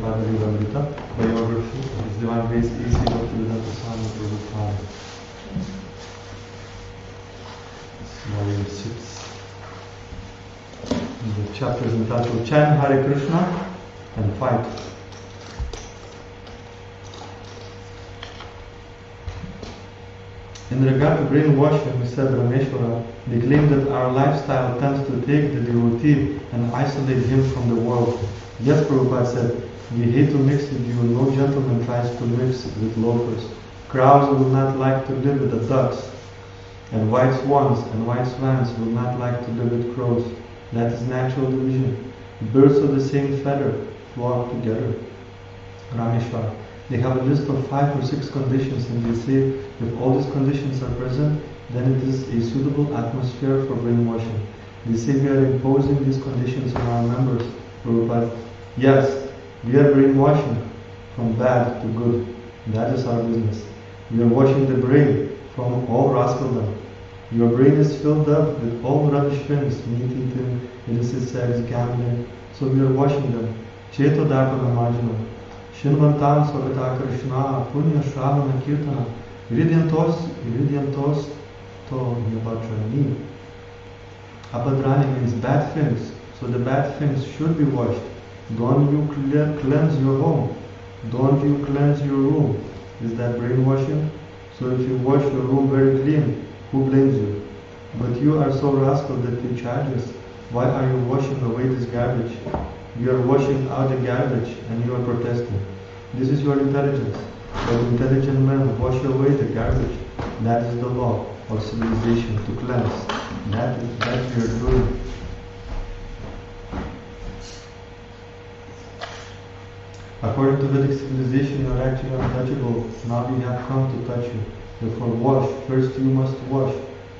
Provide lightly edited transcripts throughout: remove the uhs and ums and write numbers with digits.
Prabhupada Lilamrita, biography of His Divine Grace A.C. Bhaktivedanta Swami Prabhupada. Volume 6. The chapter is entitled Chant Hare Krishna and Fight. In regard to brainwashing, we said Rameshwara, they claim that our lifestyle tends to take the devotee and isolate him from the world. Yes, Prabhupada said, we hate to mix with you, no gentleman tries to mix with loafers. Crows will not like to live with the ducks, and white swans and white swans will not like to live with crows. That is natural division. Birds of the same feather flock together. Rameshwara, they have a list of 5 or 6 conditions, and they say if all these conditions are present, then it is a suitable atmosphere for brainwashing. They say we are imposing these conditions on our members. Prabhupada, yes, we are brainwashing from bad to good. That is our business. We are washing the brain from all rascaldom. Your brain is filled up with all rubbish things, meat eating, illicit sex, gambling. So we are washing them. Cheto Darpana Marjana. Shinvantam Swagata Krishna, Punya Shravana Kirtana, Iridiantos to Yabadrani. Abadrani means bad things, so the bad things should be washed. Don't you cleanse your home? Don't you cleanse your room? Is that brainwashing? So if you wash your room very clean, who blames you? But you are so rascal that you charge us. Why are you washing away this garbage? You are washing out the garbage and you are protesting. This is your intelligence. But intelligent men wash away the garbage. That is the law of civilization, to cleanse. That we are doing. According to Vedic civilization, you are actually untouchable. Now we have come to touch you. Therefore wash. First you must wash.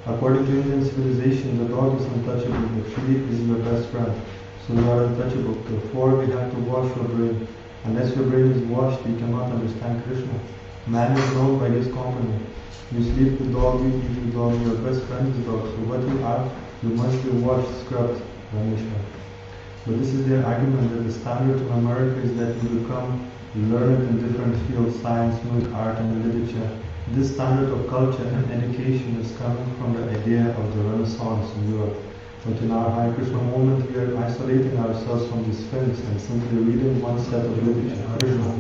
According to Indian civilization, the dog is untouchable. The tree is your best friend. So you are untouchable. Therefore we have to wash your brain. Unless your brain is washed, you cannot understand Krishna. Man is known by his company. You sleep with dog, you eat with dog, your best friend is dog. So what you are, you must be washed, scrubbed, Rameshwara. But this is their argument that the standard in America is that you become learned in different fields, science, music, art, and literature. This standard of culture and education is coming from the idea of the Renaissance in Europe. But in our Hare Krishna movement, we are isolating ourselves from these things and simply reading one set of literature, Krishna,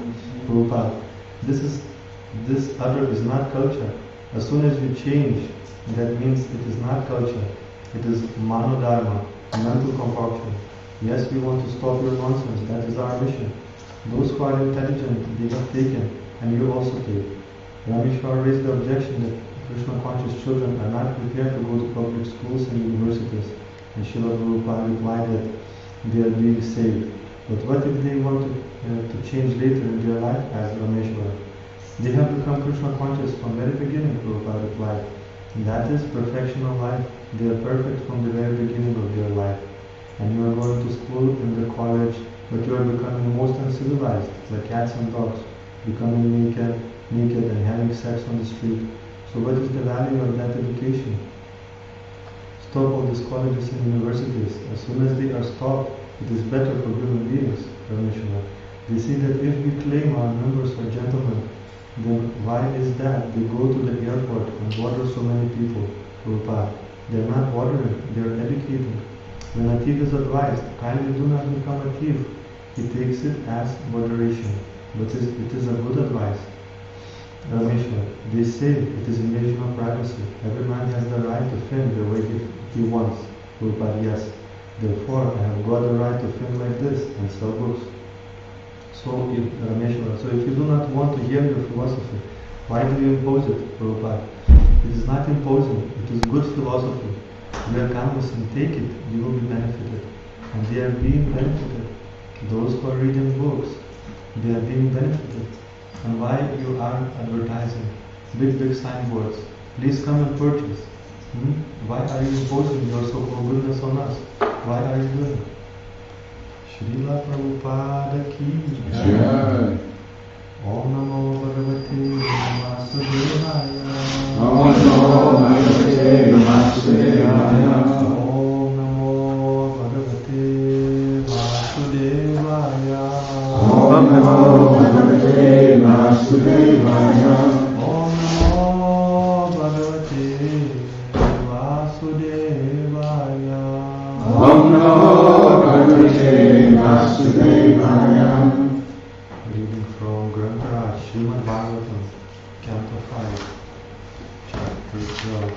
Prabhupada. This other is not culture. As soon as you change, that means it is not culture. It is manodharma, mental concoction. Yes, we want to stop your nonsense. That is our mission. Those who are intelligent, they have taken, and you also take. Rameshwara raised the objection that Krishna-conscious children are not prepared to go to public schools and universities. And Srila Prabhupada replied that they are being saved. But what if they want to change later in their life, as Rameshwara? They have become Krishna-conscious from very beginning, Prabhupada replied. That is perfection of life. They are perfect from the very beginning of their life. And you are going to school and the college, but you are becoming most uncivilized, like cats and dogs, becoming naked and having sex on the street. So what is the value of that education? Stop all these colleges and universities. As soon as they are stopped, it is better for human beings, Rameshwara. They say that if we claim our members are gentlemen, then why is that they go to the airport and water so many people, Prabhupada? They are not watering, they are educating. When a thief is advised, kindly do not become a thief, he takes it as moderation. But it is a good advice. Rameshwara, they say it is invasion of privacy. Every man has the right to film the way he wants. Prabhupada, yes. Therefore, I have got the right to film like this and sell books. So if you do not want to hear your philosophy, why do you impose it, Prabhupada? It is not imposing, it is good philosophy. We are canvassing, take it, you will be benefited. And they are being benefited. Those who are reading books, they are being benefited. And why you are advertising? Big signboards. Please come and purchase. Why are you imposing your so-called goodness on us? Why are you doing it? Srila Prabhupada ki jai. Om Namo Bhagavate Vasudevaya. Om Namo Bhagavate Vasudevaya. Om Namo Bhagavate Vasudevaya. Om Vasudevaya. Om Namo Bhagavate Vasudevaya. Om Namo Bhagavate Vasudevaya. Reading from Grantha Srimad Bhagavatam, Canto 5, Chapter 12,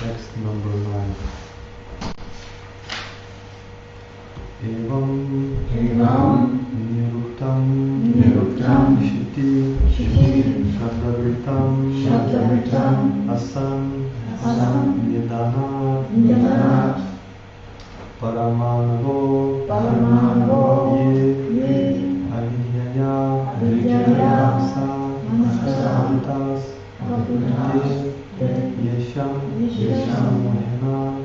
Text number 9. Evam Niruktam Shiti Shabdavritam Asam Nidanat Paramanavo Ye Avidyaya Manasa Yesham Mohena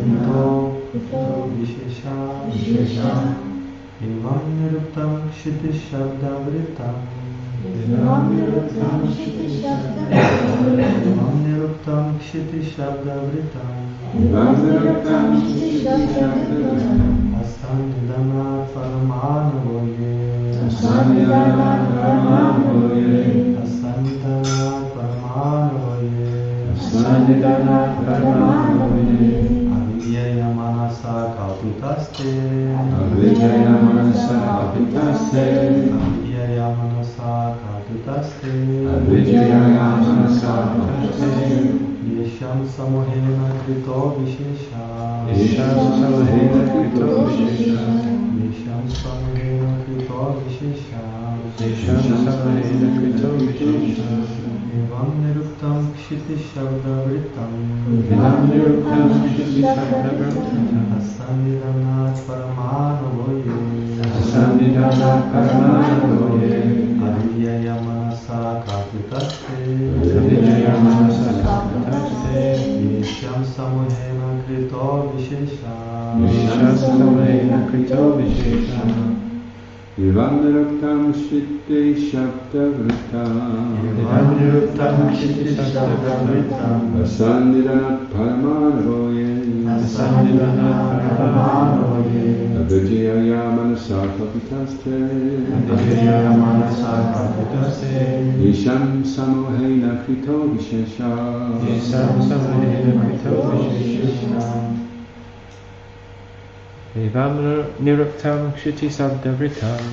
Vito Vishesha Evam Niruktam Shiti Shabdavritam Evam Niruktam Shiti Shabdavritam Asam Nidanat Paramanavoye Avidyaya Manasa Kalpitaste Avidyaya Manasa Kalpitaste Yesham Samohena Krito Vishesha Yesham Samohena Krito Vishesha Evam Niruktam Kshiti Shabdavritam Asannidanat Paramanavoye Avidyaya Manasa Kalpitaste Yesham Samohena Krito Vishesha Evam Niruktam Shiti Shabdavritam Asannidanat Paramanavoye Avidyaya Manasa Kalpitaste Yesham Samohena Krito Vishesha Evam Niruktam Kshiti Sabdavritam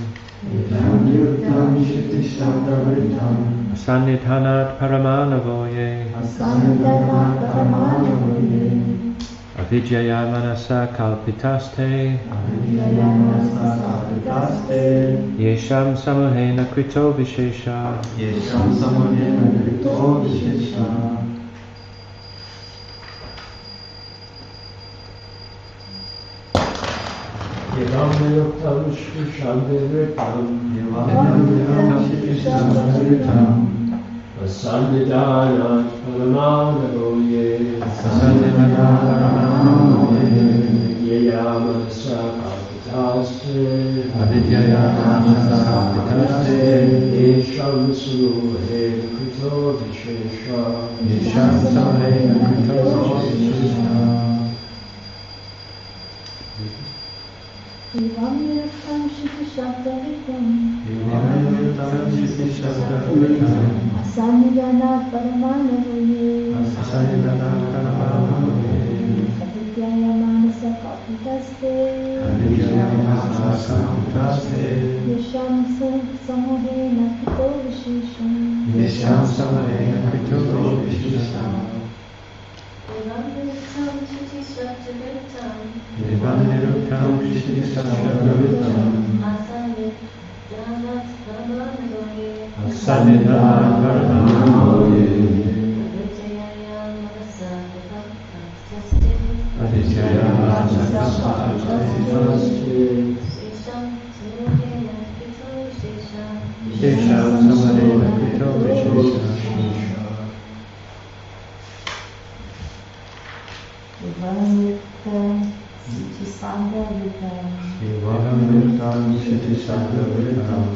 Asannidhanat Paramanavoye Avidyaya Manasa Kalpitaste Yesham Samohena Krito Vishesha Evam Niruktam Shiti Shabdavritam Asannidhanat Paramanavoye Avidyaya Manasa Kalpitaste Yesham Samohena Krito Vishesha Evam Niruktam Shiti Shabdavritam Asannidhanat Paramanavoye Avidyaya Manasa Kalpitaste Yesham Samohena Krito Vishesha Evam Niruktam Shiti Shabdavritam Asannidhanat Paramanavoye Avidyaya Manasa Kalpitaste Yesham Samohena Krito Vishesha Evam Niruktam Shiti Shabdavritam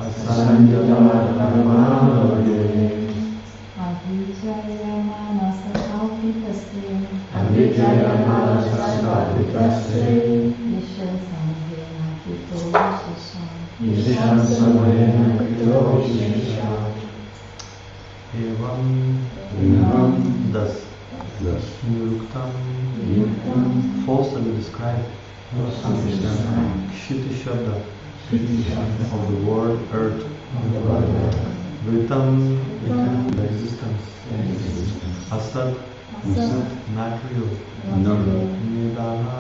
Asannidhanat Paramanavoye Avidyaya Manasa Kalpitaste Yesham Samohena Krito Yesham Samayena Krito Vishesha. Evam thus Niruktam falsely described Kshiti Shabda of the word earth, Vritam the existence, Asat not real, Nidana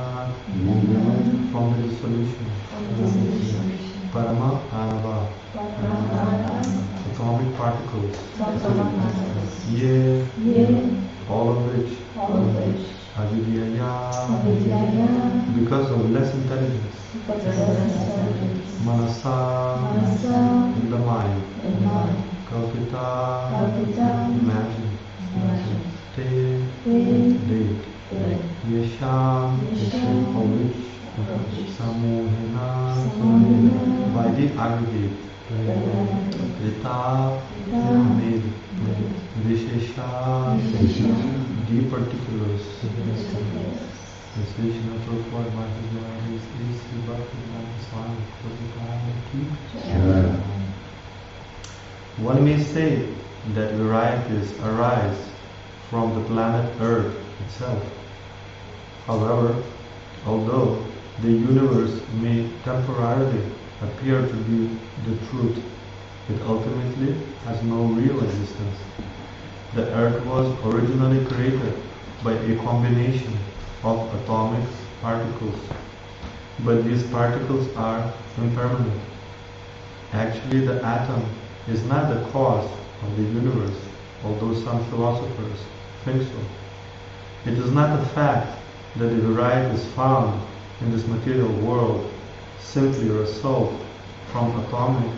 from the dissolution, Parama Anava atomic particles, Ye all of which Avidyaya because of less intelligence, Manasa in the mind, Kalpita imagine, Te date, Yesham of which Samohina by the aggregate, Rita made, Vishesha the particulars. Translation of Prabhupada Maharaj is Sri Bhaktivedanta Swami Prabhupada. One may say that varieties arise from the planet Earth itself. However, although the universe may temporarily appear to be the truth, it ultimately has no real existence. The Earth was originally created by a combination of atomic particles, but these particles are impermanent. Actually, the atom is not the cause of the universe, although some philosophers think so. It is not the fact that the varieties found in this material world simply result from atomic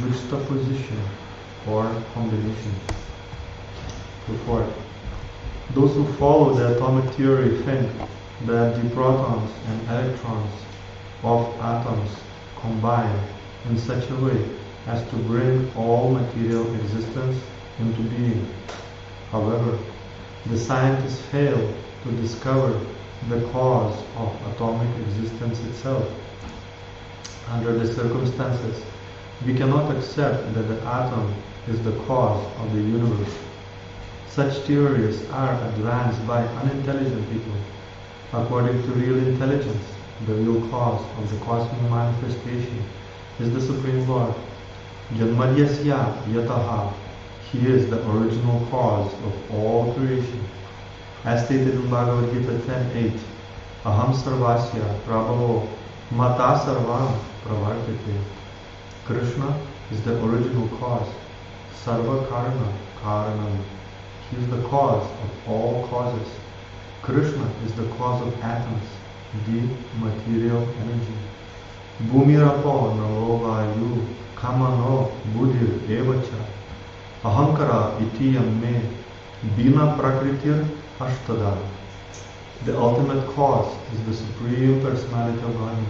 juxtaposition or combination. Report. Those who follow the atomic theory think that the protons and electrons of atoms combine in such a way as to bring all material existence into being. However, the scientists fail to discover the cause of atomic existence itself. Under the circumstances, we cannot accept that the atom is the cause of the universe. Such theories are advanced by unintelligent people. According to real intelligence, the real cause of the cosmic manifestation is the Supreme Lord. Janmadyasya yataha, He is the original cause of all creation. As stated in Bhagavad Gita 10.8, Aham sarvasya prabhavo mata sarvam pravartate. Krishna is the original cause, sarva karana karanam. He is the cause of all causes. Krishna is the cause of atoms, the material energy. Bhumirapo navo vayu kamano buddhir evacha ahankara itiyam me bina prakritir ashtada. The ultimate cause is the Supreme Personality of Godhead,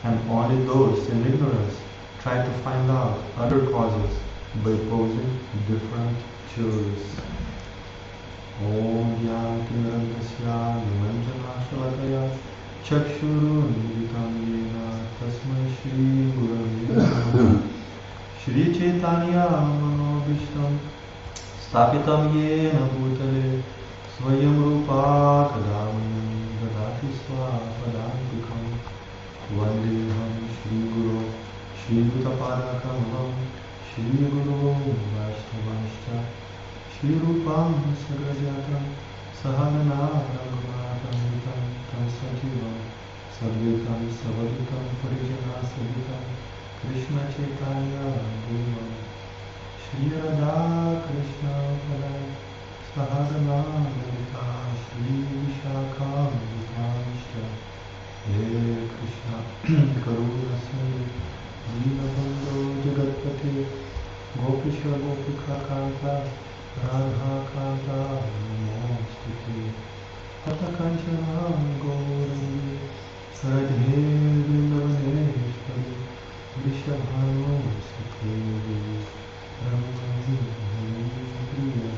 and only those in ignorance try to find out other causes by posing different theories. Om Yanti Nirandasya Nimanjana Shalakaya Chakshurunmilitam Yena Tasmai Shri Gurave Namaha. Shri Chaitanya Manobishtam Stapitam Yena Bhutale Swayam Rupa Kadamani Dadati Swapadantikam Vandeham Shri Guru Shri Gutapadakam Shri Guru Vaishnavascha Shri Rupam Sagrajatam Sahagana Raghunatam Vitam Tam Sajivam Sadvitam Savaditam Parijana Savitam Krishna Chaitanya Guruvam Shri Radha Krishna Padam Sahagana Lalita Shri Vishakam Vitamishta He Krishna Karuna Sindhu Dinabandho Jagatpati Gopisha Gopika Kanta Radha Kanta Namostute Tata Kanchana Gaurani Radhe Vrindavaneshwari Vishabhanu Sakevi Ramani Priya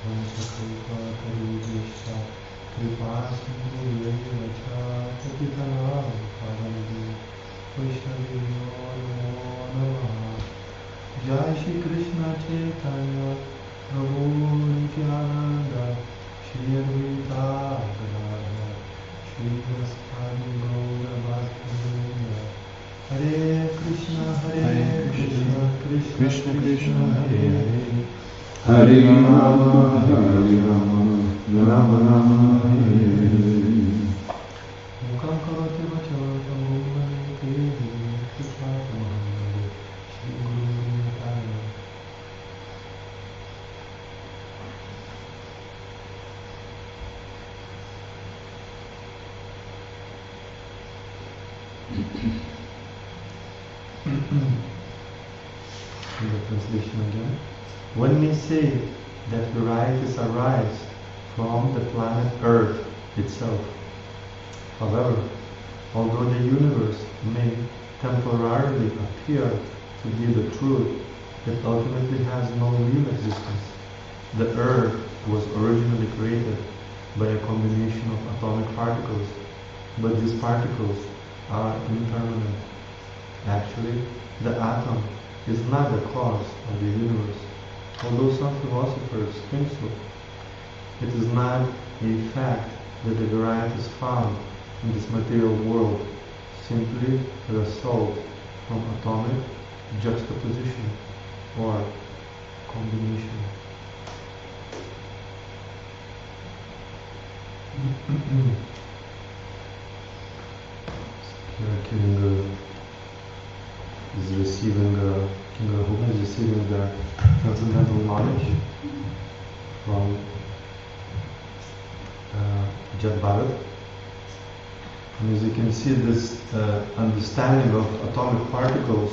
Vansakalpa Karudesha Kripa Sindhu Vacha Patitanam Pavandu Vaishnaviyo Namo Namaha. Jai Shri Krishna Chaitanya Prabhu Nityananda Shri Advaita Gadadhar Shri Vasari Gaura Bhaktivinoda. Hare Krishna Krishna Krishna Krishna Hare Hare. Hare Rama, Rama Rama, Hare Hare. Mukam karoti vacharam mumane Krishna Mahamade Shri Guru Nityananda. In the translation again. One may say that varieties arise from the planet Earth itself. However, although the universe may temporarily appear to be the truth, it ultimately has no real existence. The Earth was originally created by a combination of atomic particles, but these particles are impermanent. Actually, the atom is not the cause of the universe, although some philosophers think so. It is not a fact that the varieties found in this material world simply result from atomic juxtaposition or combination. King is receiving the transcendental knowledge from Jat Bharat. And as you can see, this understanding of atomic particles,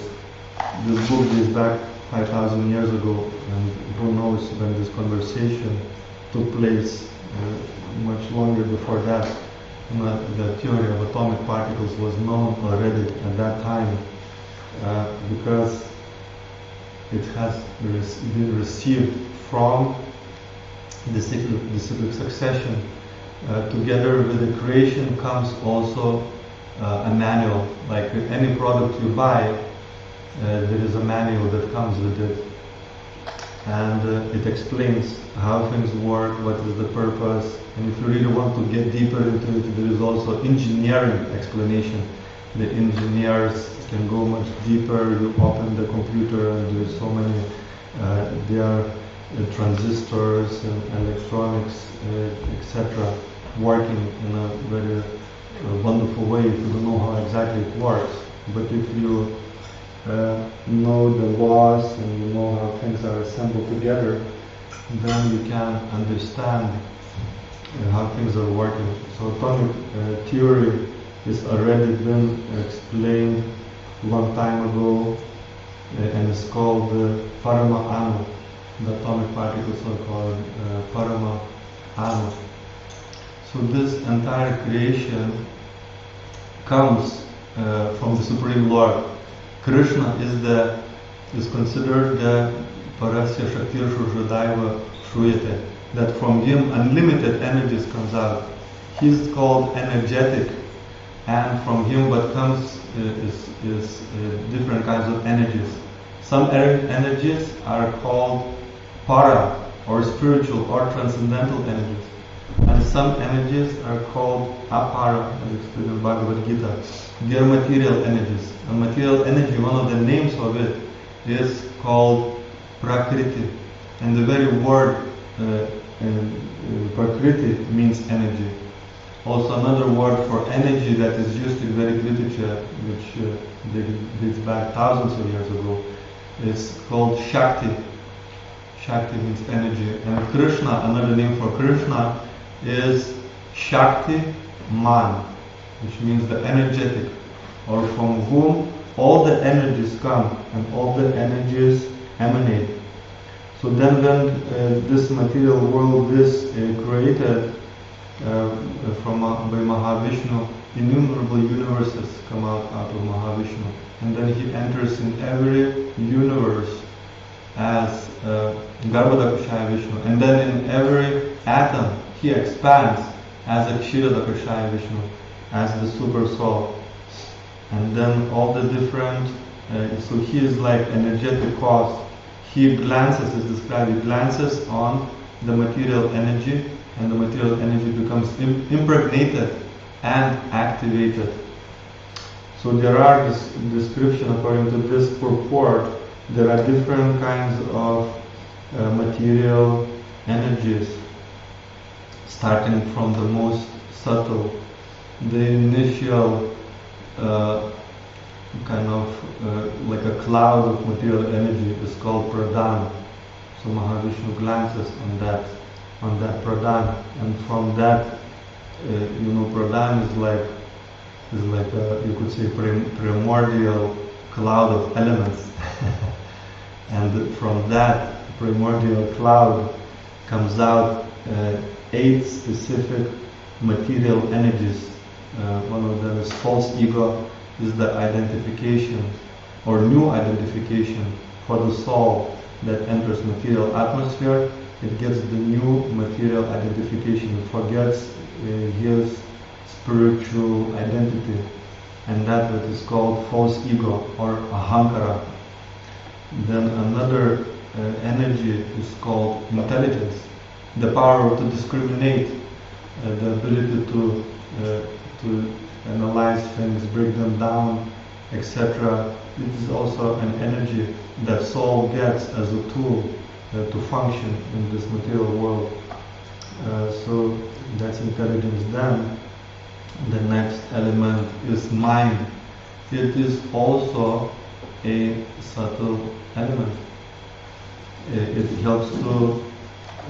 this book dates back 5,000 years ago, and who knows when this conversation took place much longer before that. The theory of atomic particles was known already at that time because it has been received from the cyclic succession. Together with the creation comes also a manual. Like any product you buy, there is a manual that comes with it, and it explains how things work, what is the purpose, and if you really want to get deeper into it, there is also engineering explanation. The engineers can go much deeper. You open the computer and there is so many, there are transistors and electronics, etc., working in a very wonderful way if you don't know how exactly it works. But if you know the laws and you know how things are assembled together, then you can understand how things are working. So atomic theory has already been explained a long time ago, and it's called Parama Anu. The atomic particles are called Parama Anu. So this entire creation comes from the Supreme Lord. Krishna is considered the Parasya Shaktirshu Jodaiva Shruyate, that from him unlimited energies comes out. He's called energetic, and from him what comes is different kinds of energies. Some energies are called para, or spiritual or transcendental energies, and some energies are called apara, as explained in Bhagavad Gita. They are material energies. And material energy, one of the names of it is called prakriti, and the very word prakriti means energy. Also another word for energy that is used in Vedic literature, which dates back thousands of years ago, is called Shakti. Shakti means energy. And Krishna, another name for Krishna, is Shakti Man, which means the energetic, or from whom all the energies come and all the energies emanate. So then when this material world is created by Mahavishnu, innumerable universes come out of Mahavishnu, and then he enters in every universe as Garbhodakashaya Vishnu, and then in every atom he expands as a Kshirodakashaya Vishnu, as the super soul. And then all the different, so he is like energetic cause. He glances, is described, he glances on the material energy, and the material energy becomes impregnated and activated. So there are this description according to this purport. There are different kinds of material energies, starting from the most subtle. The initial kind of like a cloud of material energy is called pradhan. So Mahavishnu glances on that pradhan, and from that, pradhan is like you could say primordial cloud of elements, and from that primordial cloud comes out 8 specific material energies. One of them is false ego, is the identification or new identification for the soul that enters material atmosphere. It gets the new material identification, it forgets his spiritual identity, and that is called false ego or ahankara. Then another energy is called intelligence, the power to discriminate, the ability to analyze things, break them down, etc. It is also an energy that soul gets as a tool to function in this material world. So that's intelligence. Then the next element is mind. It is also a subtle element. It helps to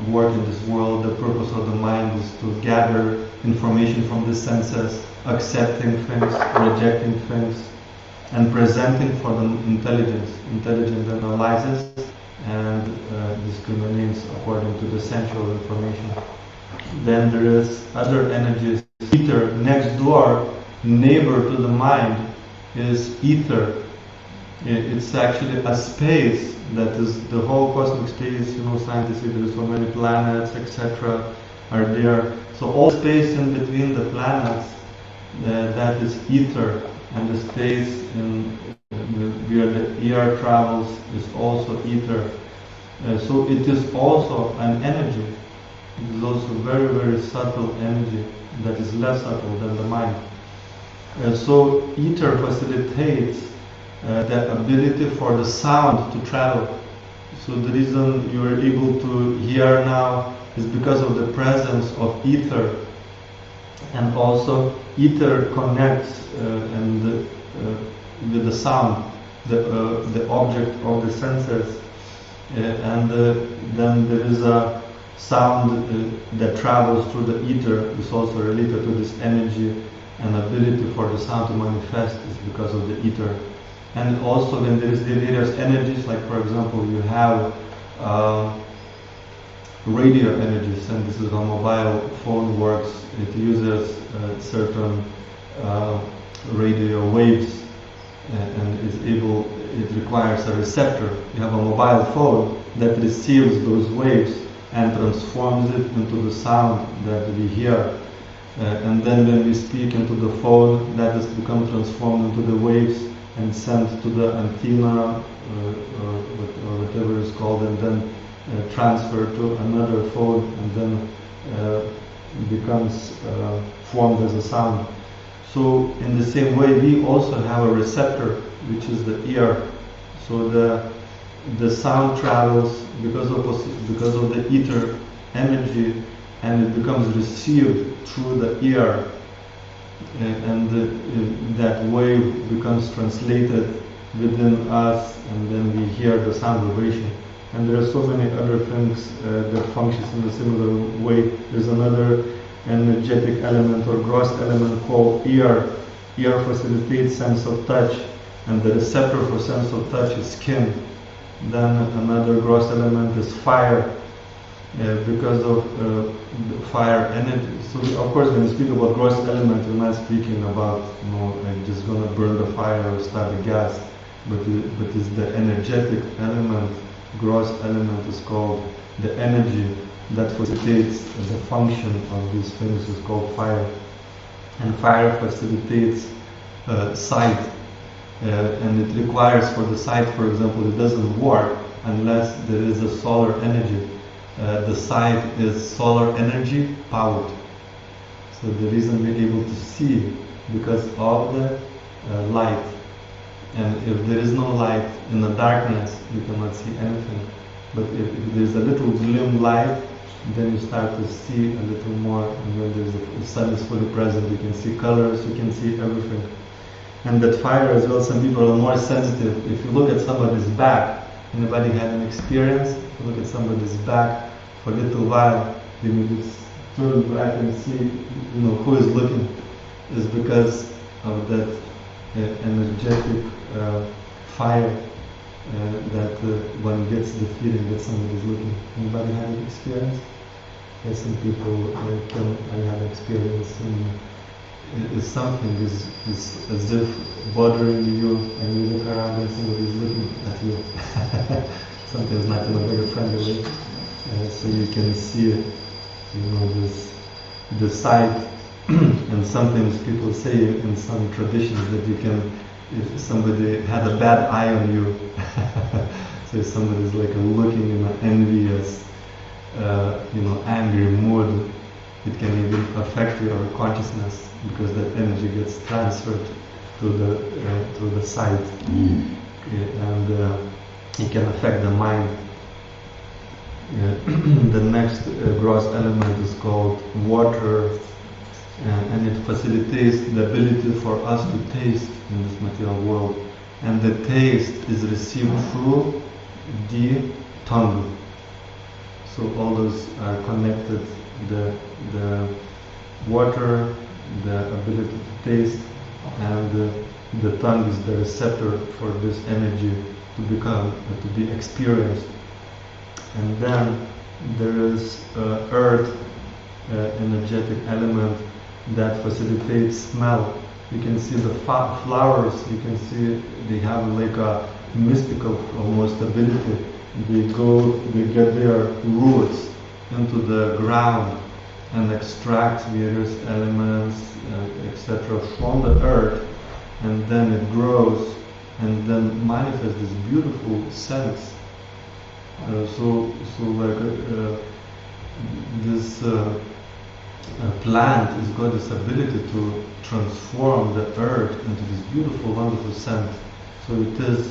work in this world. The purpose of the mind is to gather information from the senses, accepting things, rejecting things, and presenting for the intelligence. Intelligence analyzes and discriminates according to the sensual information. Then there is other energies. Ether, next door, neighbor to the mind, is ether. It's actually a space that is the whole cosmic space. Scientists say there are so many planets, etc. are there. So all space in between the planets, that is ether, and the space where the air travels is also ether. So it is also an energy. It is also very, very subtle energy that is less subtle than the mind. So ether facilitates the ability for the sound to travel. So the reason you are able to hear now is because of the presence of ether. And also ether connects with the sound, the object of the senses. And then there is a sound that travels through the ether, is also related to this energy, and ability for the sound to manifest is because of the ether. And also when there is the various energies, like for example you have radio energies, and this is how mobile phone works. It uses certain radio waves, and it requires a receptor. You have a mobile phone that receives those waves and transforms it into the sound that we hear. And then when we speak into the phone, that has become transformed into the waves and sent to the antenna, or whatever it's called, and then transferred to another phone, and then becomes formed as a sound. So in the same way, we also have a receptor, which is the ear. So the sound travels because of the ether energy, and it becomes received through the ear, and that wave becomes translated within us, and then we hear the sound vibration. And there are so many other things that functions in a similar way. There's another energetic element or gross element called ear. Ear facilitates sense of touch, and the receptor for sense of touch is skin. Then another gross element is fire, because of fire energy. So of course when you speak about gross element, you're not speaking about like just gonna burn the fire or start a gas, but it's the energetic element. Gross element is called the energy that facilitates the function of these things, is called fire. And fire facilitates sight. and it requires for the site, for example, it doesn't work unless there is a solar energy. The site is solar energy powered. So the reason we're able to see because of the light. And if there is no light in the darkness, you cannot see anything. But if there's a little glimmering light, then you start to see a little more. And when the sun is fully present, you can see colors, you can see everything. And that fire as well, some people are more sensitive. If you look at somebody's back, anybody had an experience? If you look at somebody's back for a little while, they may just turn back and see, who is looking. It's because of that energetic fire that one gets the feeling that somebody is looking. Anybody had an experience? Yes, some people I had experience. It's something is as if bothering you, and you look around and somebody is looking at you. Something is not in a very friendly way. So you can see, the sight. And sometimes people say in some traditions that you can, if somebody had a bad eye on you, so if somebody is like looking in an envious, angry mood, it can even affect your consciousness because that energy gets transferred to the sight, and it can affect the mind. The next gross element is called water. And it facilitates the ability for us to taste in this material world. And the taste is received through the tongue. So all those are connected. The water, the ability to taste, and the tongue is the receptor for this energy to be experienced. And then there is earth, energetic element, that facilitates smell. You can see the flowers, you can see they have like a mystical almost ability. They get their roots into the ground and extract various elements, etc. from the earth, and then it grows and then manifests this beautiful scents. This plant has got this ability to transform the earth into this beautiful, wonderful scent. So it is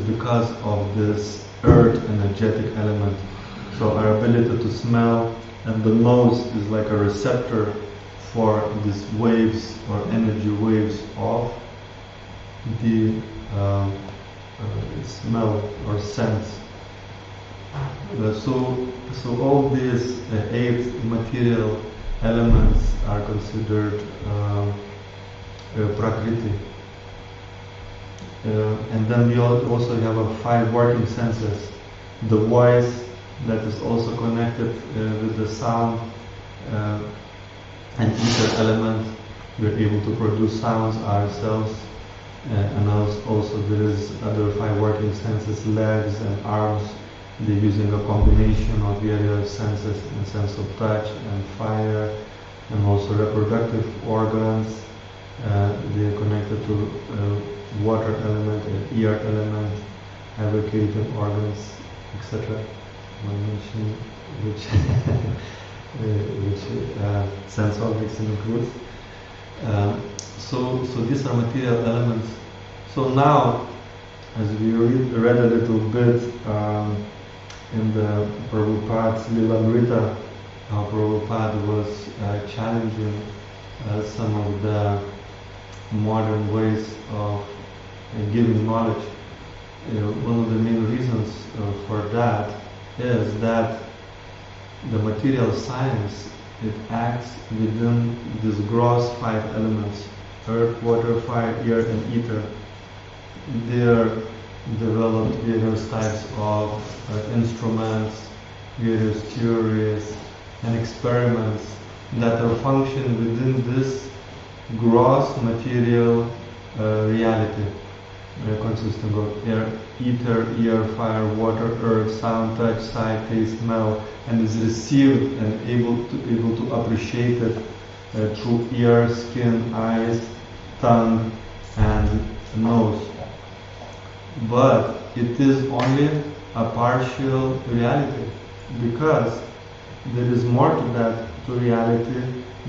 because of this earth energetic element. So our ability to smell, and the nose is like a receptor for these waves or energy waves of the smell or sense. So all these 8 material elements are considered Prakriti. And then we also have 5 working senses. The voice, that is also connected with the sound, and ether element. We are able to produce sounds ourselves. And also there is other 5 working senses, legs and arms. They're using a combination of various senses, and sense of touch and fire, and also reproductive organs. They are connected to water element and air element, evocative organs, etc. One mention which sense objects include. So these are material elements. So now, as we read a little bit in the Prabhupada's Lilamrita, how Prabhupada was challenging some of the modern ways of giving knowledge. One of the main reasons for that is that the material science, it acts within these gross 5 elements: earth, water, fire, air, and ether. They are developed various types of instruments, various theories and experiments that are function within this gross material reality, consisting of air, ether, air, fire, water, earth, sound, touch, sight, taste, smell, and is received and able to appreciate it through ear, skin, eyes, tongue, and nose. But it is only a partial reality, because there is more to that, to reality,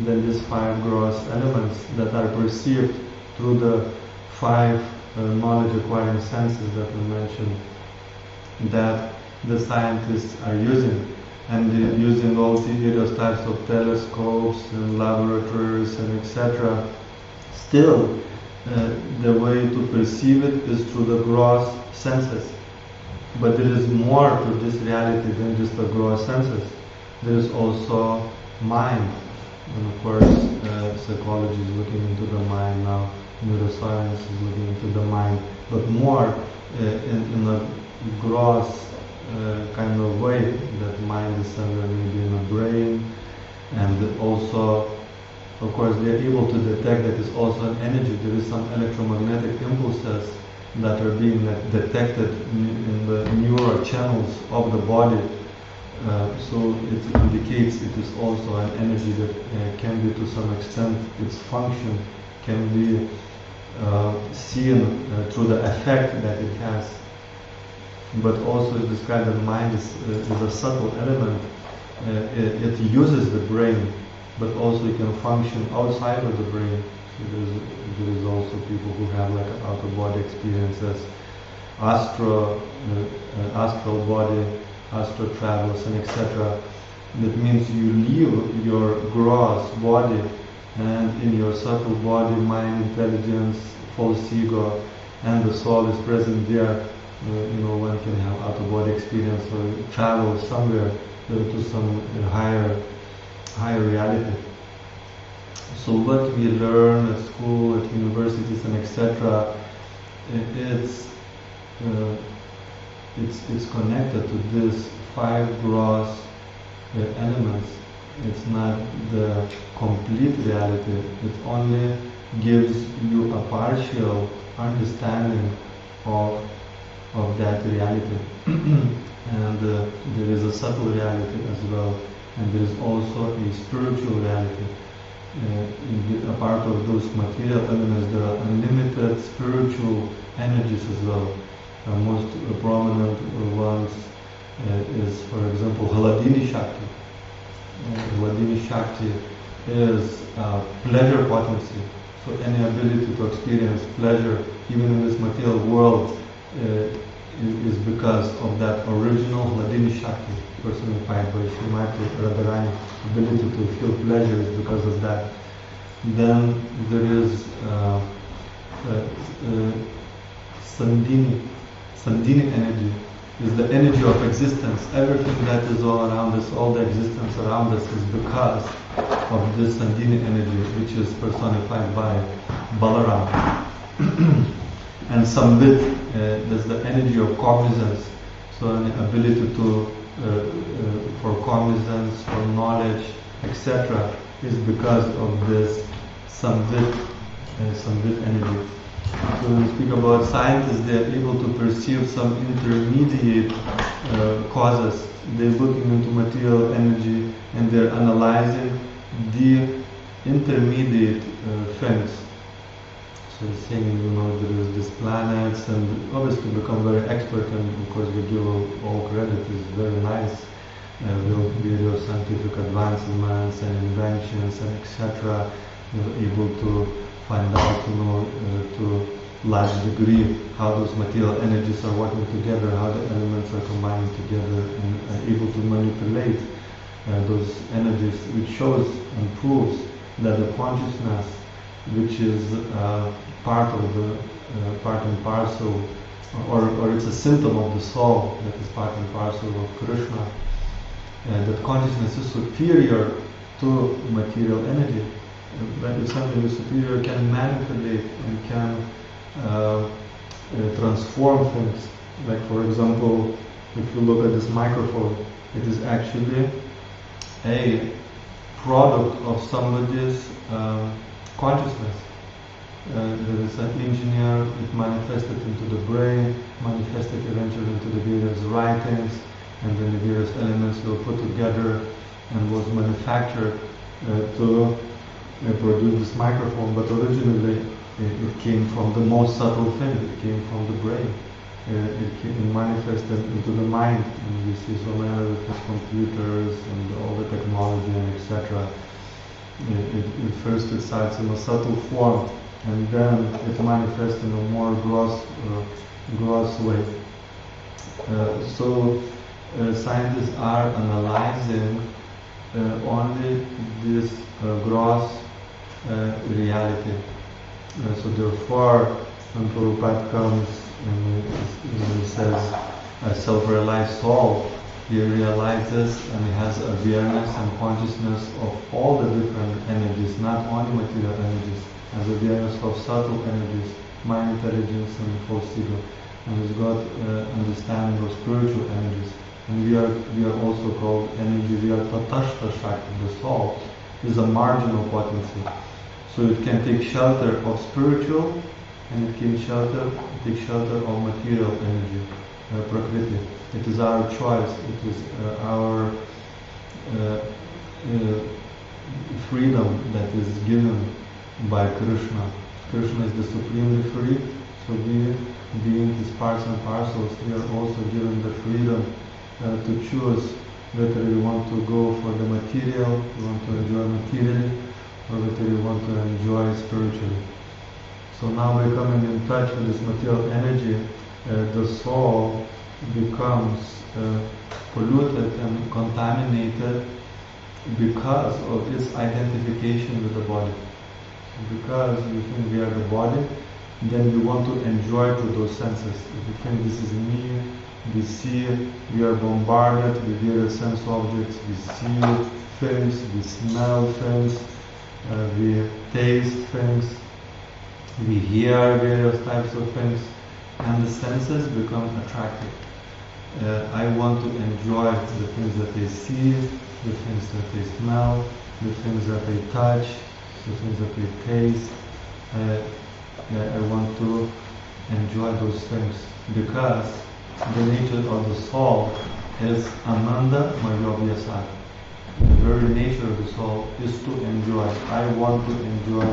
than these 5 gross elements that are perceived through the 5 knowledge acquiring senses that we mentioned, that the scientists are using. And they're using all the various types of telescopes and laboratories and etc. Still, the way to perceive it is through the gross senses. But there is more to this reality than just the gross senses. There is also mind. And of course, psychology is looking into the mind now. Neuroscience is looking into the mind. But more in a gross kind of way, that mind is somewhere maybe in the brain, and also, of course, they are able to detect that it's also an energy. There is some electromagnetic impulses that are being detected in the neural channels of the body. So it indicates it is also an energy that can be, to some extent, its function can be seen through the effect that it has. But also it's described that mind is a subtle element. It uses the brain, but also it can function outside of the brain. So there is also people who have like out-of-body experiences, astral body, astral travels, and etc. That means you leave your gross body, and in your subtle body, mind, intelligence, false ego, and the soul is present there. One can have out-of-body experience or travel somewhere to some higher reality. So what we learn at school, at universities, and etc., it's connected to these 5 gross elements. It's not the complete reality. It only gives you a partial understanding of that reality. And there is a subtle reality as well, and there is also a spiritual reality. A part of those material elements, there are unlimited spiritual energies as well. Most prominent ones is, for example, Hladini Shakti. Hladini Shakti is pleasure potency. So any ability to experience pleasure, even in this material world, is because of that original Hladini Shakti, personified by Srimad Radharani. Ability to feel pleasure is because of that. Then there is Sandini Energy, is the energy of existence. Everything that is all around us, all the existence around us, is because of this Sandini energy, which is personified by Balaram. And Samvit is the energy of cognizance. So an ability for cognizance, for knowledge, etc., is because of this Samvit energy. So when we speak about scientists, they are able to perceive some intermediate causes. They're looking into material energy and they're analyzing the intermediate things. So saying, there is these planets, and obviously become very expert, and of course we give all credit, is very nice. With various scientific advancements and inventions and etc. Able to find out, to large degree how those material energies are working together, how the elements are combining together, and are able to manipulate those energies, which shows and proves that the consciousness, which is part and parcel, or it's a symptom of the soul that is part and parcel of Krishna, that consciousness is superior to material energy. But if something is superior, can manipulate and can transform things. Like, for example, if you look at this microphone, it is actually a product of somebody's consciousness. There is an engineer, it manifested into the brain, manifested eventually into the various writings, and then the various elements were put together and was manufactured to produce this microphone. But originally came from the most subtle thing. It came from the brain. It manifested into the mind, and we see so many other things, computers and all the technology and etc. It first starts in a subtle form, and then it manifests in a more gross way. So scientists are analyzing only this gross reality. So therefore, when Prabhupada comes and he says a self-realized soul, he realizes and he has awareness and consciousness of all the different energies, not only material energies, has awareness of subtle energies, mind intelligence and false ego, and he's got understanding of spiritual energies. And we are also called energy, we are Tatashta Shakti. The soul is a marginal potency. So it can take shelter of spiritual, and it can take shelter of material energy, Prakriti. It is our choice, it is our freedom that is given by Krishna. Krishna is the supremely free, so we, being his parts and parcels, we are also given the freedom to choose whether we want to go for the material, we want to enjoy materially, or whether we want to enjoy spiritually. So now we're coming in touch with this material energy, the soul becomes polluted and contaminated because of its identification with the body. Because you think we are the body, then we want to enjoy through those senses. If you think this is me, we see, we are bombarded with various sense objects, we see things, we smell things, we taste things, we hear various types of things, and the senses become attractive. I want to enjoy the things that I see, the things that I smell, the things that I touch, the things that I taste. I want to enjoy those things because the nature of the soul is Ananda Mayobhyasat. The very nature of the soul is to enjoy. I want to enjoy.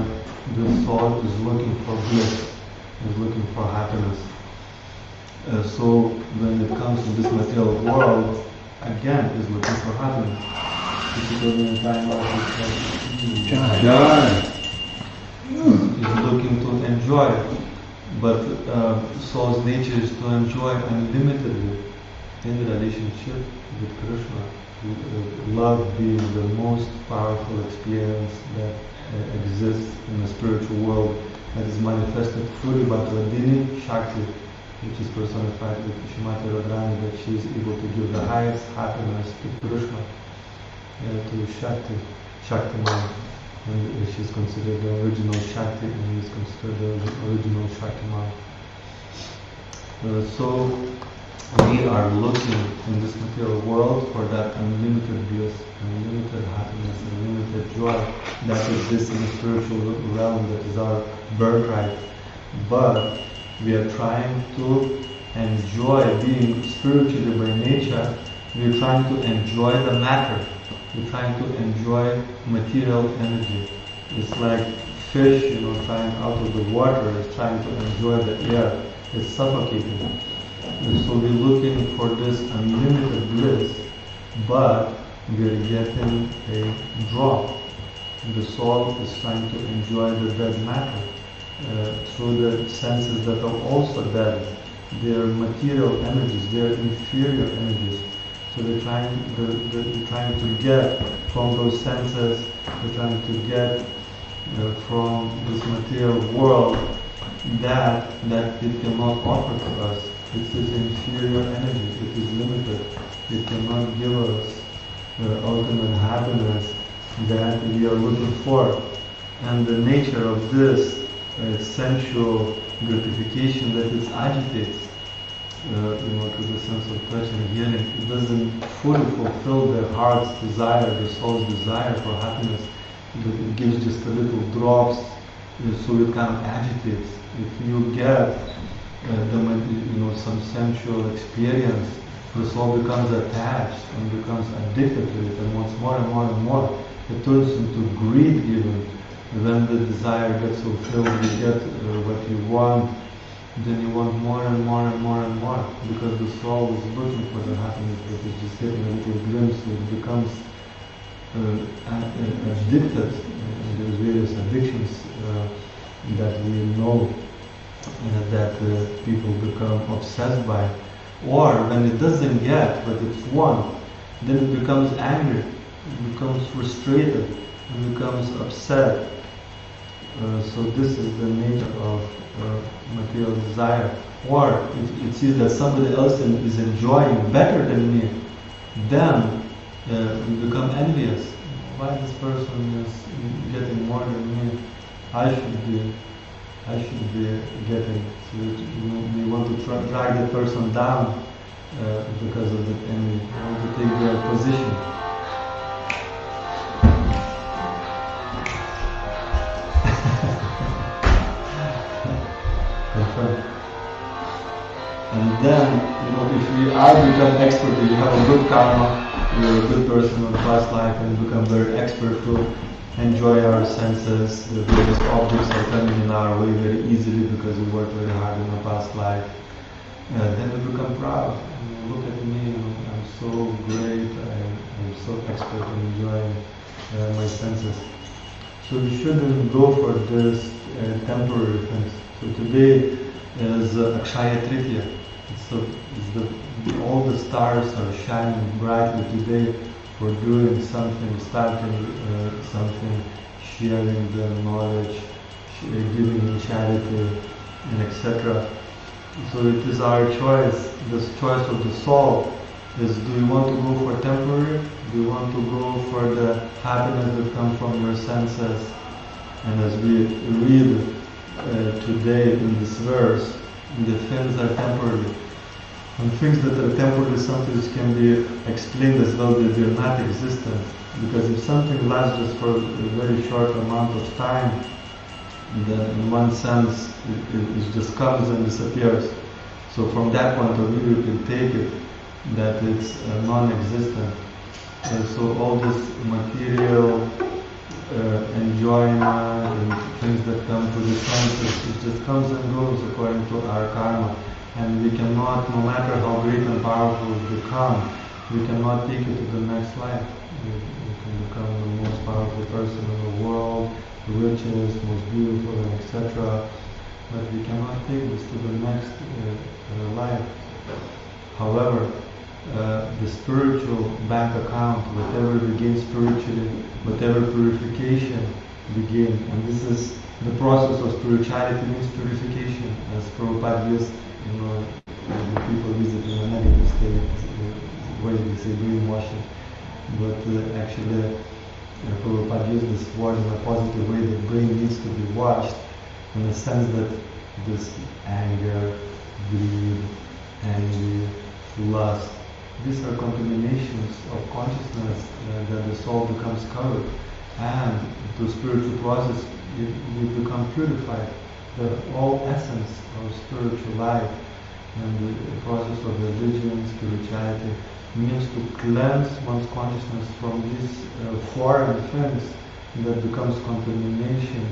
The soul is looking for bliss, is looking for happiness. So when it comes to this material world, again, is looking for happiness. Is looking to enjoy, but soul's nature is to enjoy unlimitedly in relationship with Krishna. Love being the most powerful experience that exists in the spiritual world, that is manifested fully by Sandini Shakti, which is personified with Shrimati Radharani, that she is able to give the highest happiness to Krishna, to Shakti Man. And she is considered the original Shakti, and he is considered the original Shakti Man. So we are looking in this material world for that unlimited bliss, unlimited happiness, unlimited joy that exists in the spiritual realm, that is our birthright. But we are trying to enjoy being spiritually by nature. We are trying to enjoy the matter. We're trying to enjoy material energy. It's like fish, trying out of the water, is trying to enjoy the air. It's suffocating. And so we're looking for this unlimited bliss, but we're getting a drop. The soul is trying to enjoy the dead matter through the senses that are also dead. They are material energies, they are inferior energies. So they're trying to get from those senses, they're trying to get from this material world that it cannot offer to us. It's this inferior energy, it is limited. It cannot give us ultimate happiness that we are looking for. And the nature of this sensual gratification that it agitates, to the sense of touch and hearing, it doesn't fully fulfill the heart's desire, the soul's desire for happiness. It gives just a little drops, so it kind of agitates. If you get some sensual experience, the soul becomes attached and becomes addicted to it and wants more and more and more. It turns into greed even. when the desire gets fulfilled, you get what you want, then you want more and more and more and more, because the soul is looking for the happiness, but it's just getting a little glimpse, so it becomes addicted. There's various addictions that we know that people become obsessed by. Or when it doesn't get what it's want, then it becomes angry, it becomes frustrated, it becomes upset. So this is the nature of material desire. Or if it sees that somebody else is enjoying better than me, then we become envious. Why this person is getting more than me? I should be getting. So we want to drag the person down because of the envy. We want to take their position. And then, if I become expert, if you have a good karma, you're a good person in the past life, and become very expert to enjoy our senses. The various objects are coming in our way very easily because we worked very hard in the past life. Then we become proud. Look at me, I'm so great, I'm so expert in enjoying my senses. So we shouldn't go for this temporary things. So today is Akshaya Tritiya. All the stars are shining brightly today for doing something, starting something, sharing the knowledge, giving in charity, and etc. So it is our choice. This choice of the soul is: do you want to go for temporary? Do you want to go for the happiness that comes from your senses? And as we read today in this verse, the things are temporary. And things that are temporary sometimes can be explained as though they're not existent. Because if something lasts just for a very short amount of time, then in one sense it just comes and disappears. So from that point of view you can take it that it's non-existent. And so all this material enjoyment and things that come to the senses, it just comes and goes according to our karma. And we cannot, no matter how great and powerful we become, we cannot take it to the next life. We can become the most powerful person in the world, the richest, most beautiful, etc. But we cannot take this to the next life. However, the spiritual bank account, whatever we gain spiritually, whatever purification we gain, and this is the process of spirituality means purification, as Prabhupada used. The people use it in a negative state, way they say greenwashing. But actually, Prabhupada used this word in a positive way. The brain needs to be washed in the sense that this anger, greed, envy, lust, these are contaminations of consciousness that the soul becomes covered. And through spiritual process, we become purified. The whole essence of spiritual life and the process of religion, spirituality, means to cleanse one's consciousness from these foreign things that becomes contamination.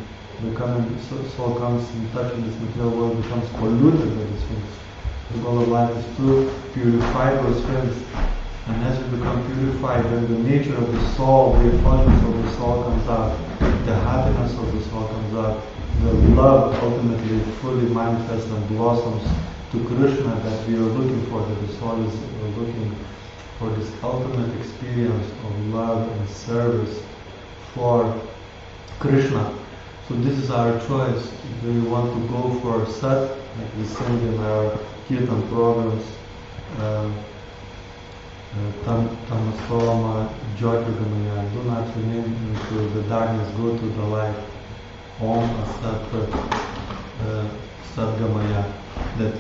Soul comes in touch with this material world, becomes polluted by these things. The goal of life is to purify those things. And as we become purified, then the nature of the soul, the effulgence of the soul comes out, the happiness of the soul comes out. The love ultimately fully manifests and blossoms to Krishna that we are looking for, that the soul is looking for this ultimate experience of love and service for Krishna. So this is our choice. Do we want to go for Sat, like we sing in our Kirtan programs, Tamasoma, Jyotirgamaya, do not remain into the darkness, go to the light. Om Asat Sadgamaya, that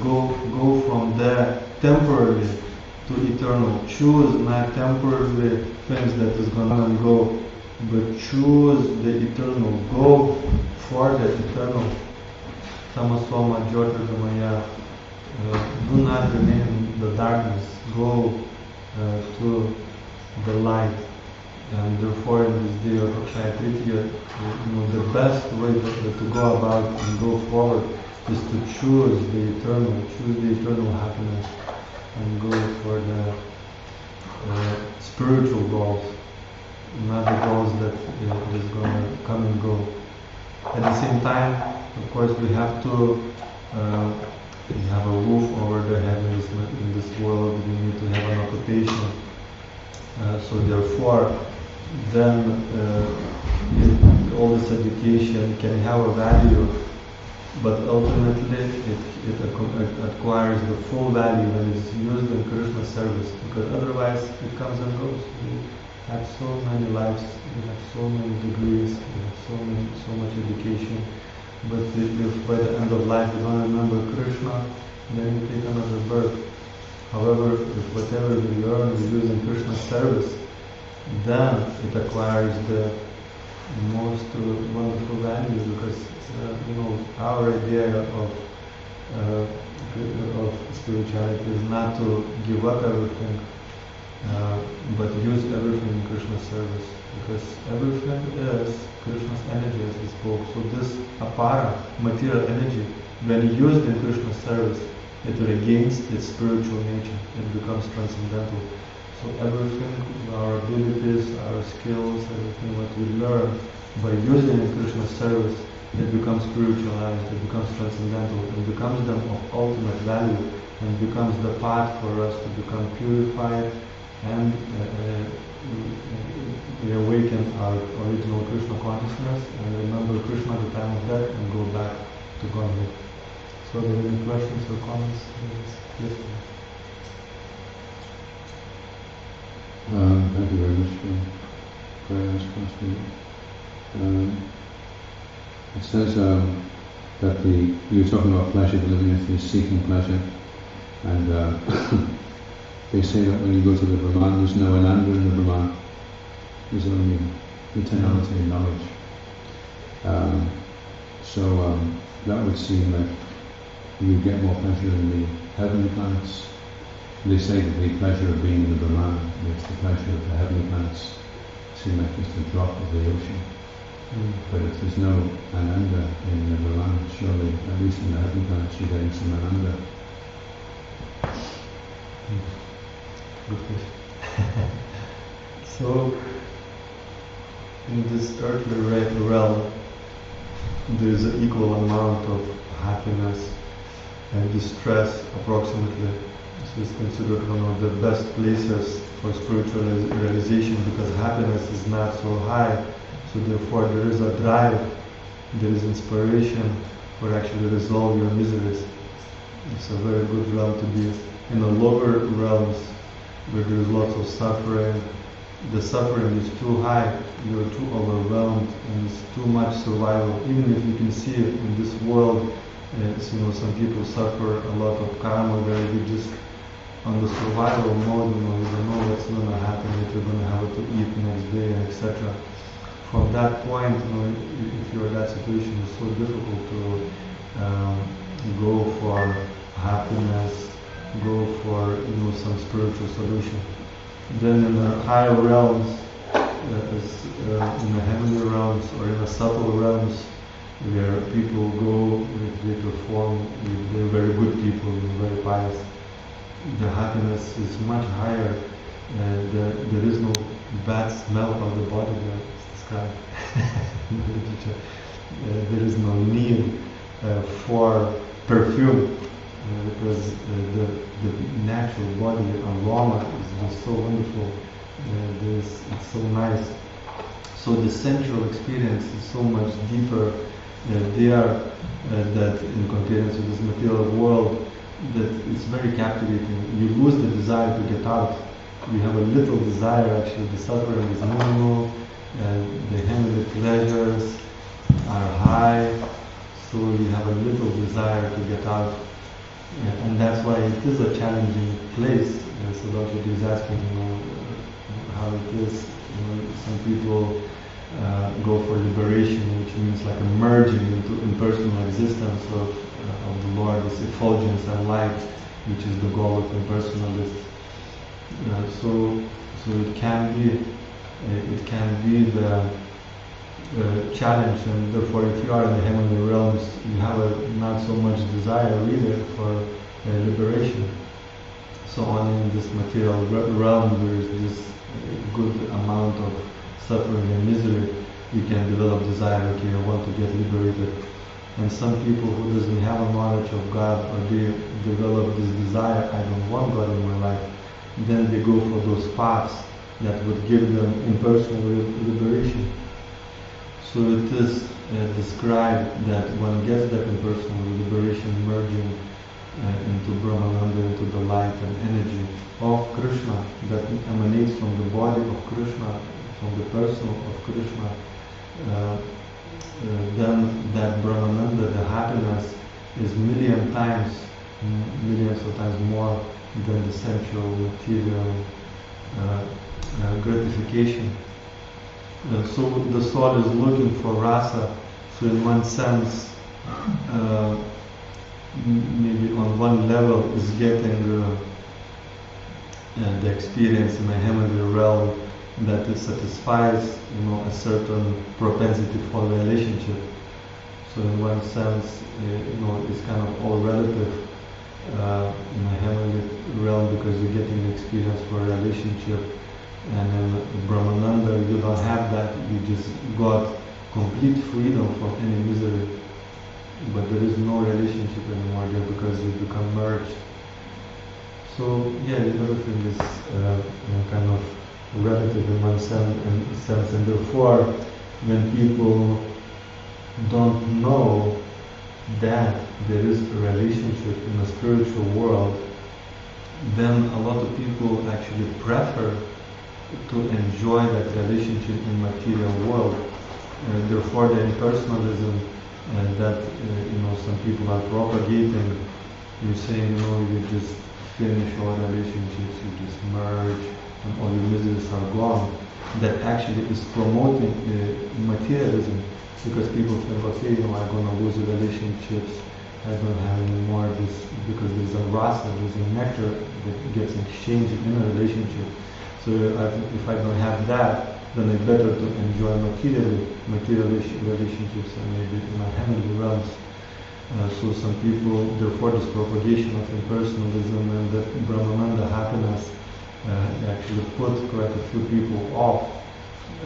go from there temporarily to eternal. Choose not temporarily things that is gonna go, but choose the eternal. Go for the eternal. Tamasoma Jyotirgamaya. Do not remain in the darkness. Go to the light. And therefore, in this day of Akshaya Tritiya, the best way to go about and go forward is to choose the eternal happiness, and go for the spiritual goals, not the goals that is going to come and go. At the same time, of course, we have to have a roof over the head in this world. We need to have an occupation. So therefore, then all this education can have a value, but ultimately it acquires the full value when it's used in Krishna's service, because otherwise it comes and goes. We have so many lives, we have so many degrees, we have so much education, but if by the end of life you don't remember Krishna, then you take another birth. However, if whatever we learn we use in Krishna's service, then it acquires the most wonderful value, because our idea of spirituality is not to give up everything, but use everything in Krishna's service, because everything is Krishna's energy, as we spoke. So this apara, material energy, when used in Krishna's service, it regains its spiritual nature. It becomes transcendental. So everything, our abilities, our skills, everything what we learn by using in Krishna's service, it becomes spiritualized, it becomes transcendental, it becomes them of ultimate value, and becomes the path for us to become purified and we awaken our original Krishna consciousness and remember Krishna at the time of death and go back to Godhead. So are there any questions or comments? Yes. Thank you very much for very nice question. It says that you were talking about pleasure, the living entity is seeking pleasure, and they say that when you go to the Brahman, there's no ananda in the Brahman, there's only eternality and knowledge. So that would seem like you get more pleasure in the heavenly planets. They say that the pleasure of being in the Brahman makes the pleasure of the heavenly planets seem like just a drop of the ocean. But if there's no ananda in the Brahman, surely, at least in the heavenly planets, you're getting some ananda. Good question. So, in this earthly realm, there is an equal amount of happiness and distress, approximately. So it's considered one of the best places for spiritual realization, because happiness is not so high. So therefore there is a drive, there is inspiration for actually resolve your miseries. It's a very good realm to be. In the lower realms, where there is lots of suffering, the suffering is too high, you are too overwhelmed, and it's too much survival. Even if you can see it in this world, some people suffer a lot of karma where you just on the survival mode, you don't know what's going to happen, if you're going to have to eat next day, etc. From that point, if you're in that situation, it's so difficult to go for happiness, go for some spiritual solution. Then in the higher realms, in the heavenly realms or in the subtle realms, where people go, they perform, they're very good people, they're very pious, the happiness is much higher. There is no bad smell of the body that is described in the literature. There is no need for perfume, because the natural body aroma is just so wonderful. It's so nice. So the sensual experience is so much deeper there that in comparison with this material world, that it's very captivating. You lose the desire to get out. You have a little desire, actually. The suffering is minimal. The heavenly pleasures are high, so you have a little desire to get out. And that's why it is a challenging place. So Dr. is asking, how it is. Some people go for liberation, which means like a merging into impersonal existence of the Lord, this effulgence and light, which is the goal of impersonalists. So it can be it can be the challenge, and therefore if you are in the heavenly realms, you have not so much desire either for liberation. So only in this material realm there is this good amount of suffering and misery. You can develop desire, okay, I want to get liberated. And some people who doesn't have a knowledge of God, or they develop this desire, I don't want God in my life, then they go for those paths that would give them impersonal liberation. So it is described that one gets that impersonal liberation merging into Brahmananda, into the light and energy of Krishna that emanates from the body of Krishna, from the person of Krishna. Then that Brahmananda, the happiness, is millions of times more than the sensual material gratification. So the soul is looking for rasa. So in one sense, maybe on one level is getting the experience in a heavenly realm that it satisfies, a certain propensity for relationship. So in one sense, it's kind of all relative in a heavenly realm because you're getting the experience for a relationship. And in Brahmananda, you don't have that. You just got complete freedom from any misery. But there is no relationship anymore there because you become merged. So yeah, everything is kind of relative in one sense, and therefore, when people don't know that there is a relationship in the spiritual world, then a lot of people actually prefer to enjoy that relationship in material world. Therefore, the impersonalism that some people are propagating, you're saying, you just finish all relationships, you just merge, and all your miseries are gone. That actually is promoting materialism, because people think, okay, I'm going to lose the relationships, I don't have any more this, because there's a rasa, there's a nectar that gets exchanged in a relationship. So if I don't have that, then it's better to enjoy material relationships and maybe in my heavenly realms. So some people, therefore this propagation of impersonalism and the Brahmananda happiness actually put quite a few people off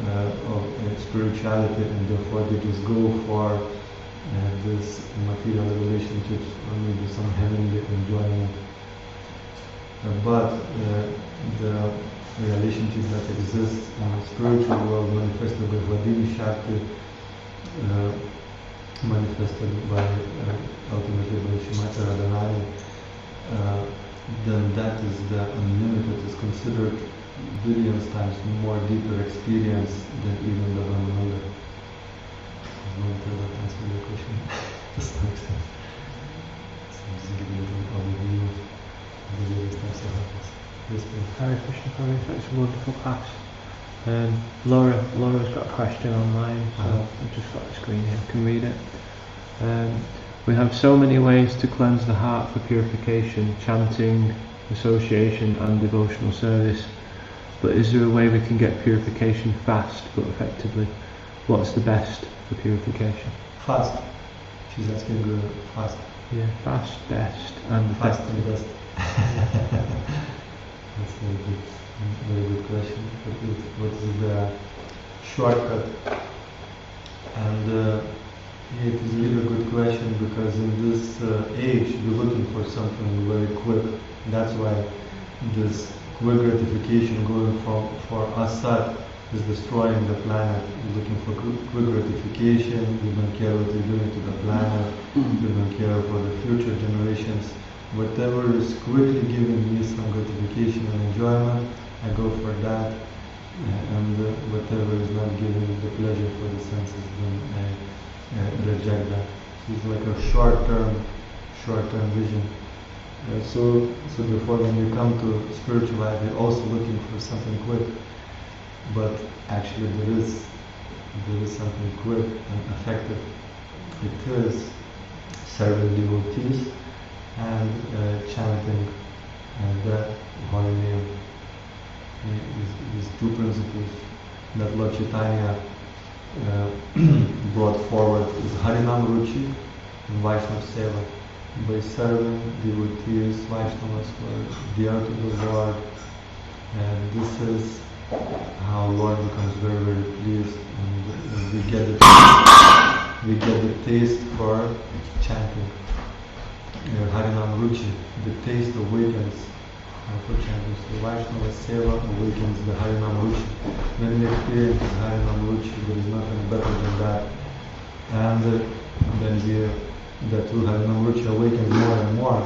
of spirituality, and therefore they just go for this material relationships or maybe some heavenly enjoyment. But the relationship that exists in the spiritual world, manifested by Sandini Shakti, manifested by ultimately by Srimad Radharani, then that is the unlimited, is considered billions times more deeper experience than even the Brahmananda. I don't know if that answers your question. Does that make sense? So just give you a little overview of the various types of happiness. Yes, please. Hare Krishna, Prabhu, it's a wonderful class. Laura's got a question online, so I've just got the screen here, can read it. We have so many ways to cleanse the heart for purification: chanting, association and devotional service. But is there a way we can get purification fast but effectively? What's the best for purification? Fast. She's asking fast. Yeah, fast, best and Fast effective. and best. That's a very good question. What is the shortcut? And it is a really good question, because in this age you're looking for something very quick. That's why this quick gratification going for asat is destroying the planet. You're looking for quick gratification, you don't care what you're doing to the planet, you don't care for the future generations. Whatever is quickly giving me some gratification and enjoyment, I go for that, and whatever is not giving me the pleasure for the senses, then I reject that. So it's like a short-term vision. So therefore, when you come to spiritual life, you're also looking for something quick. But actually, there is something quick and effective. It is serving devotees and chanting that holy name. These two principles that Lord Chaitanya brought forward is Harinam Ruchi and Vaishnava Seva. By serving devotees, Vaishnavas were dear to the Lord, and this is how Lord becomes very, very pleased, and we get the taste for chanting. Harinam Ruchi, the taste awakens for chanting. So Vaishnava Seva awakens the Harinam Ruchi. When we experience Harinam Ruchi, there is nothing better than that. And then that through Harinam Ruchi awakens more and more,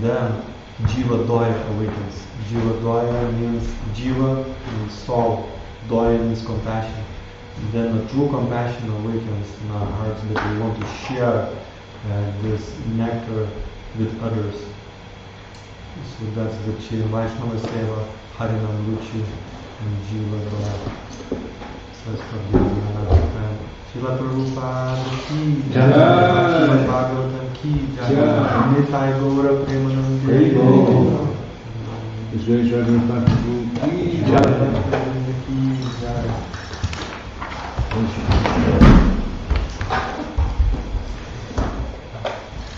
then Jiva Daya awakens. Jiva Daya means Jiva means soul, Daya means compassion. Then a true compassion awakens in our hearts that we want to share this nectar with others. So that's the Chir Vaishnava Seva, Harinam Ruchi, and Jiva Daya. So let's forgive another friend. Srila Prabhupada ki jai, Srimad Bhagavatam ki jai, Nitai Gaura Premanande Is there a ki jai? ki jai.